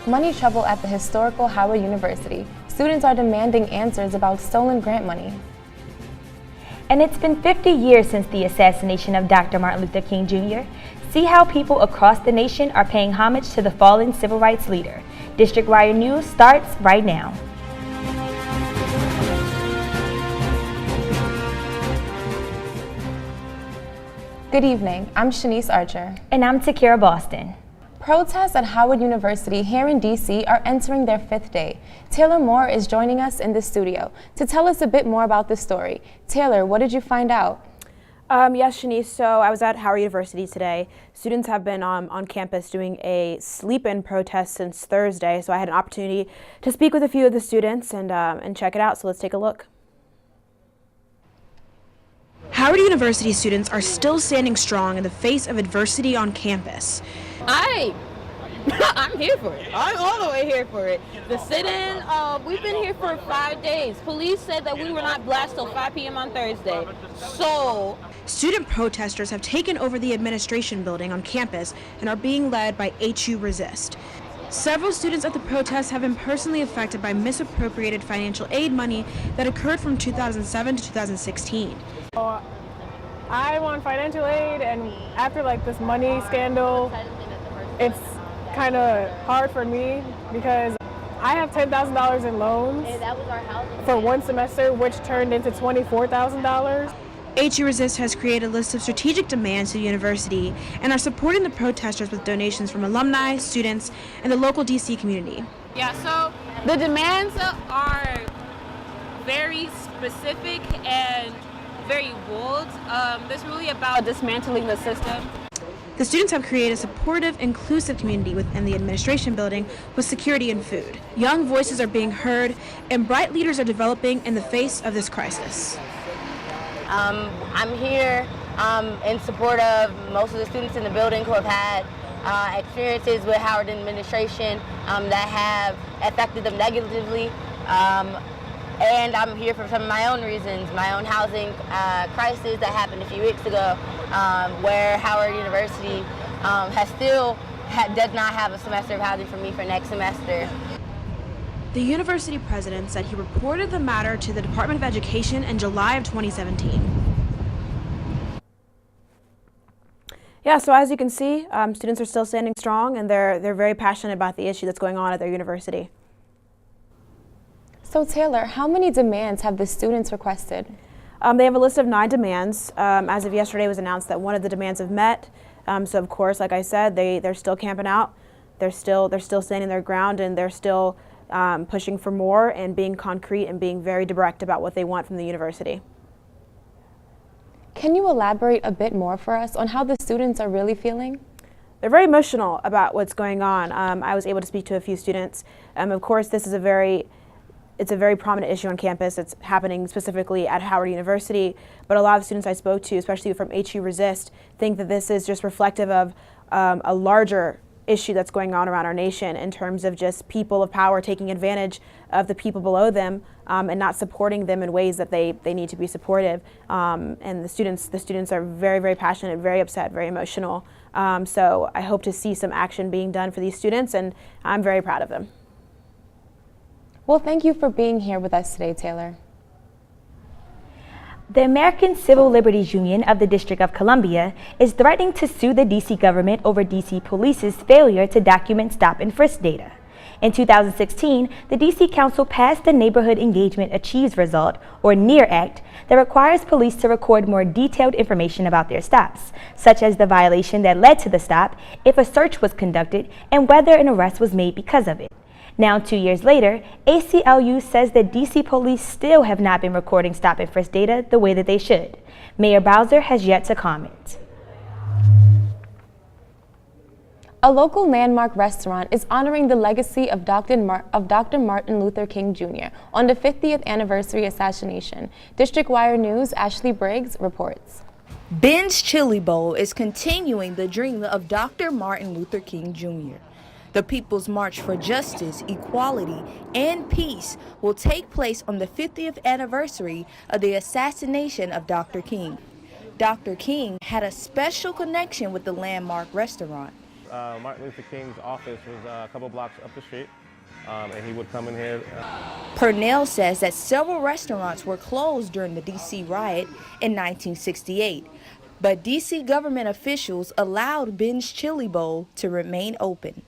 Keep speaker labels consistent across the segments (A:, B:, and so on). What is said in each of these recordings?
A: Money trouble at the historical Howard University. Students are demanding answers about stolen grant money.
B: And it's been 50 years since the assassination of Dr. Martin Luther King Jr. See how people across the nation are paying homage to the fallen civil rights leader. District Wire News starts right now.
A: Good evening, I'm Shanice Archer.
B: And I'm Takira Boston.
A: Protests at Howard University here in D.C. are entering their 5th day. Taylor Moore is joining us in the studio to tell us a bit more about the story. Taylor, what did you find out?
C: Yes, Shanice, so I was at Howard University today. Students have been on campus doing a sleep-in protest since Thursday, so I had an opportunity to speak with a few of the students and check it out, so let's take a look. Howard University students are still standing strong in the face of adversity on campus.
D: I'm here for it. I'm all the way here for it. The sit-in, we've been here for 5 days. Police said that we were not blessed till 5 p.m. on Thursday. So,
C: student protesters have taken over the administration building on campus and are being led by HU Resist. Several students at the protests have been personally affected by misappropriated financial aid money that occurred from 2007 to 2016.
E: I want financial aid, and after this money scandal, it's kind of hard for me because I have $10,000 in loans for one semester, which turned into $24,000.
C: HU Resist has created a list of strategic demands to the university and are supporting the protesters with donations from alumni, students, and the local DC community.
F: Yeah, so the demands are very specific and very bold. This is really about dismantling the system.
C: The students have created a supportive, inclusive community within the administration building with security and food. Young voices are being heard, and bright leaders are developing in the face of this crisis.
G: I'm here in support of most of the students in the building who have had experiences with Howard administration that have affected them negatively. And I'm here for some of my own reasons, my own housing crisis that happened a few weeks ago, where Howard University does not have a semester of housing for me for next semester.
C: The university president said he reported the matter to the Department of Education in July of 2017. Yeah, so as you can see, students are still standing strong, and they're very passionate about the issue that's going on at their university.
A: So Taylor, how many demands have the students requested?
C: They have a list of 9 demands. As of yesterday, it was announced that one of the demands have met. So of course, like I said, they're still camping out. They're still standing their ground, and they're still pushing for more and being concrete and being very direct about what they want from the university.
A: Can you elaborate a bit more for us on how the students are really feeling?
C: They're very emotional about what's going on. I was able to speak to a few students. Of course, this is a very prominent issue on campus. It's happening specifically at Howard University, but a lot of students I spoke to, especially from HU Resist, think that this is just reflective of a larger issue that's going on around our nation in terms of just people of power taking advantage of the people below them and not supporting them in ways that they need to be supportive. And the students are very, very passionate, very upset, very emotional. So I hope to see some action being done for these students, and I'm very proud of them.
A: Well, thank you for being here with us today, Taylor.
B: The American Civil Liberties Union of the District of Columbia is threatening to sue the D.C. government over D.C. Police's failure to document stop and frisk data. In 2016, the D.C. Council passed the Neighborhood Engagement Achieves Result, or NEAR Act, that requires police to record more detailed information about their stops, such as the violation that led to the stop, if a search was conducted, and whether an arrest was made because of it. Now, 2 years later, ACLU says that D.C. police still have not been recording stop and frisk data the way that they should. Mayor Bowser has yet to comment.
A: A local landmark restaurant is honoring the legacy of Dr. Martin Luther King Jr. on the 50th anniversary assassination. District Wire News' Ashley Briggs reports.
H: Ben's Chili Bowl is continuing the dream of Dr. Martin Luther King Jr. The People's March for Justice, Equality, and Peace will take place on the 50th anniversary of the assassination of Dr. King. Dr. King had a special connection with the landmark restaurant.
I: Martin Luther King's office was a couple blocks up the street, and he would come in here.
H: Purnell says that several restaurants were closed during the D.C. riot in 1968, but D.C. government officials allowed Ben's Chili Bowl to remain open.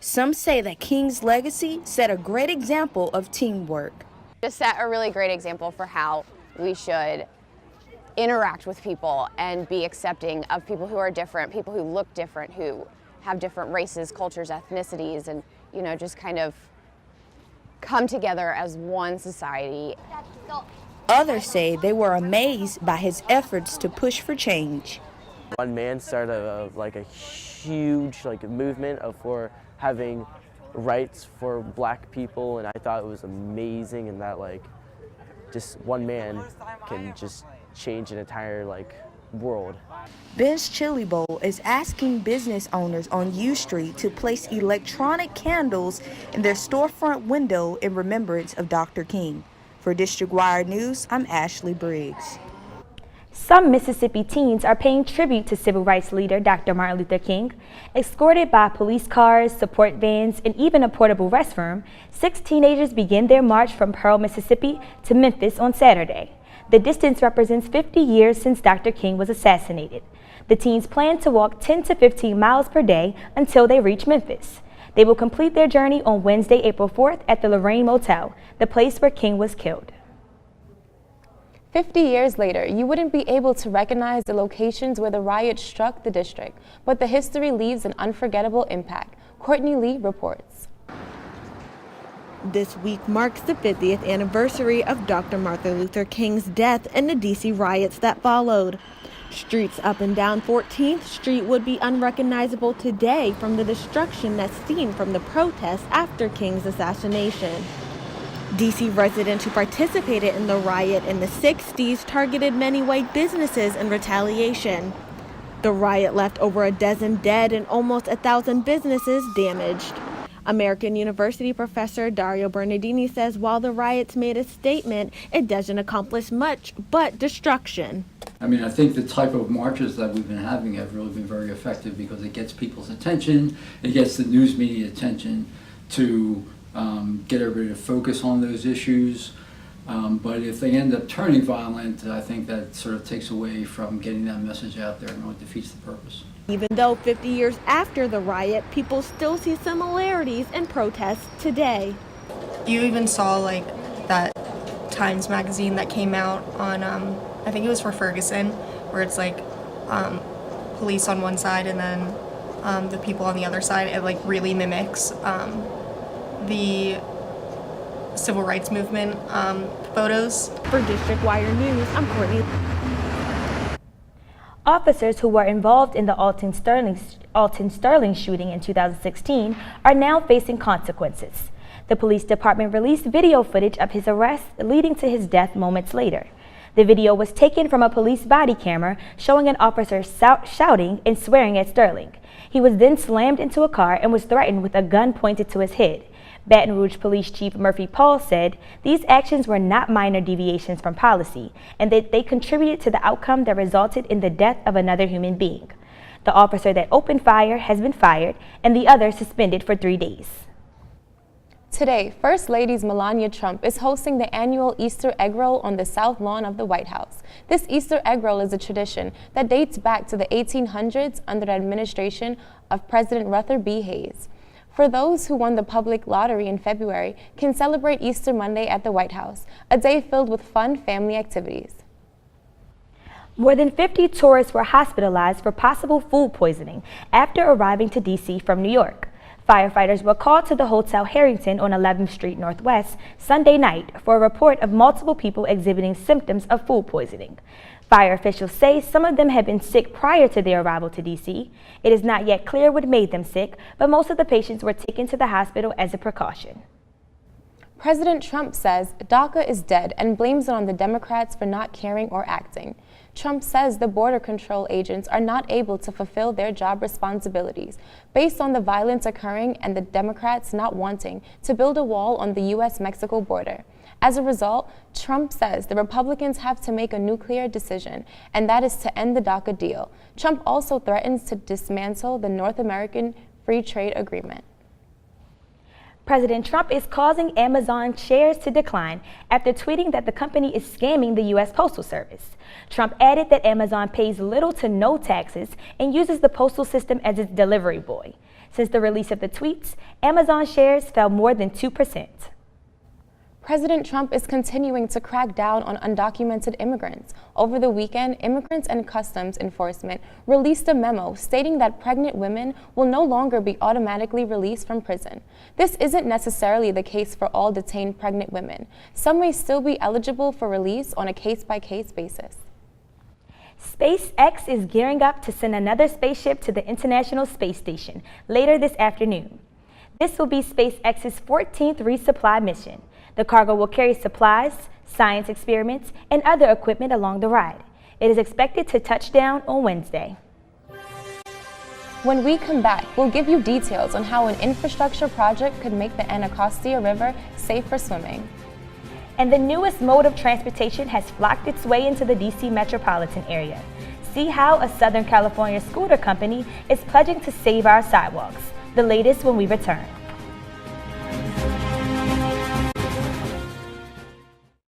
H: Some say that King's legacy set a great example of teamwork.
J: Just set a really great example for how we should interact with people and be accepting of people who are different, people who look different, who have different races, cultures, ethnicities, and, you know, just kind of come together as one society.
H: Others say they were amazed by his efforts to push for change.
K: One man started a huge movement for having rights for black people, and I thought it was amazing, and that just one man can just change an entire world.
H: Ben's Chili Bowl is asking business owners on U Street to place electronic candles in their storefront window in remembrance of Dr. King. For District Wire News, I'm Ashley Briggs.
B: Some Mississippi teens are paying tribute to civil rights leader Dr. Martin Luther King. Escorted by police cars, support vans, and even a portable restroom, 6 teenagers begin their march from Pearl, Mississippi to Memphis on Saturday. The distance represents 50 years since Dr. King was assassinated. The teens plan to walk 10 to 15 miles per day until they reach Memphis. They will complete their journey on Wednesday, April 4th at the Lorraine Motel, the place where King was killed.
A: 50 years later, you wouldn't be able to recognize the locations where the riot struck the district, but the history leaves an unforgettable impact. Courtney Lee reports.
L: This week marks the 50th anniversary of Dr. Martin Luther King's death and the D.C. riots that followed. Streets up and down 14th Street would be unrecognizable today from the destruction that's seen from the protests after King's assassination. D.C. residents who participated in the riot in the 60s targeted many white businesses in retaliation. The riot left over a dozen dead and almost 1,000 businesses damaged. American University professor Dario Bernardini says while the riots made a statement, it doesn't accomplish much but destruction.
M: I mean, I think the type of marches that we've been having have really been very effective because it gets people's attention, it gets the news media attention to get everybody to focus on those issues. But if they end up turning violent, I think that sort of takes away from getting that message out there and really defeats the purpose.
L: Even though 50 years after the riot, people still see similarities in protests today.
N: You even saw that Times magazine that came out on, I think it was for Ferguson, where it's police on one side and then the people on the other side. It really mimics the civil rights movement photos.
L: For District Wire News, I'm Courtney.
B: Officers who were involved in the Alton Sterling shooting in 2016 are now facing consequences. The police department released video footage of his arrest leading to his death moments later. The video was taken from a police body camera showing an officer shouting and swearing at Sterling. He was then slammed into a car and was threatened with a gun pointed to his head. Baton Rouge Police Chief Murphy Paul said these actions were not minor deviations from policy and that they contributed to the outcome that resulted in the death of another human being. The officer that opened fire has been fired and the other suspended for 3 days.
A: Today, First Lady Melania Trump is hosting the annual Easter egg roll on the South Lawn of the White House. This Easter egg roll is a tradition that dates back to the 1800s under the administration of President Rutherford B. Hayes. For those who won the public lottery in February, can celebrate Easter Monday at the White House, a day filled with fun family activities.
B: More than 50 tourists were hospitalized for possible food poisoning after arriving to D.C. from New York. Firefighters were called to the Hotel Harrington on 11th Street Northwest Sunday night for a report of multiple people exhibiting symptoms of food poisoning. Fire officials say some of them had been sick prior to their arrival to D.C. It is not yet clear what made them sick, but most of the patients were taken to the hospital as a precaution.
A: President Trump says DACA is dead and blames it on the Democrats for not caring or acting. Trump says the border control agents are not able to fulfill their job responsibilities based on the violence occurring and the Democrats not wanting to build a wall on the U.S.-Mexico border. As a result, Trump says the Republicans have to make a nuclear decision, and that is to end the DACA deal. Trump also threatens to dismantle the North American Free Trade Agreement.
B: President Trump is causing Amazon shares to decline after tweeting that the company is scamming the U.S. Postal Service. Trump added that Amazon pays little to no taxes and uses the postal system as its delivery boy. Since the release of the tweets, Amazon shares fell more than 2%.
A: President Trump is continuing to crack down on undocumented immigrants. Over the weekend, Immigrants and Customs Enforcement released a memo stating that pregnant women will no longer be automatically released from prison. This isn't necessarily the case for all detained pregnant women. Some may still be eligible for release on a case-by-case basis.
B: SpaceX is gearing up to send another spaceship to the International Space Station later this afternoon. This will be SpaceX's 14th resupply mission. The cargo will carry supplies, science experiments, and other equipment along the ride. It is expected to touch down on Wednesday.
A: When we come back, we'll give you details on how an infrastructure project could make the Anacostia River safe for swimming.
B: And the newest mode of transportation has flocked its way into the DC metropolitan area. See how a Southern California scooter company is pledging to save our sidewalks. The latest when we return.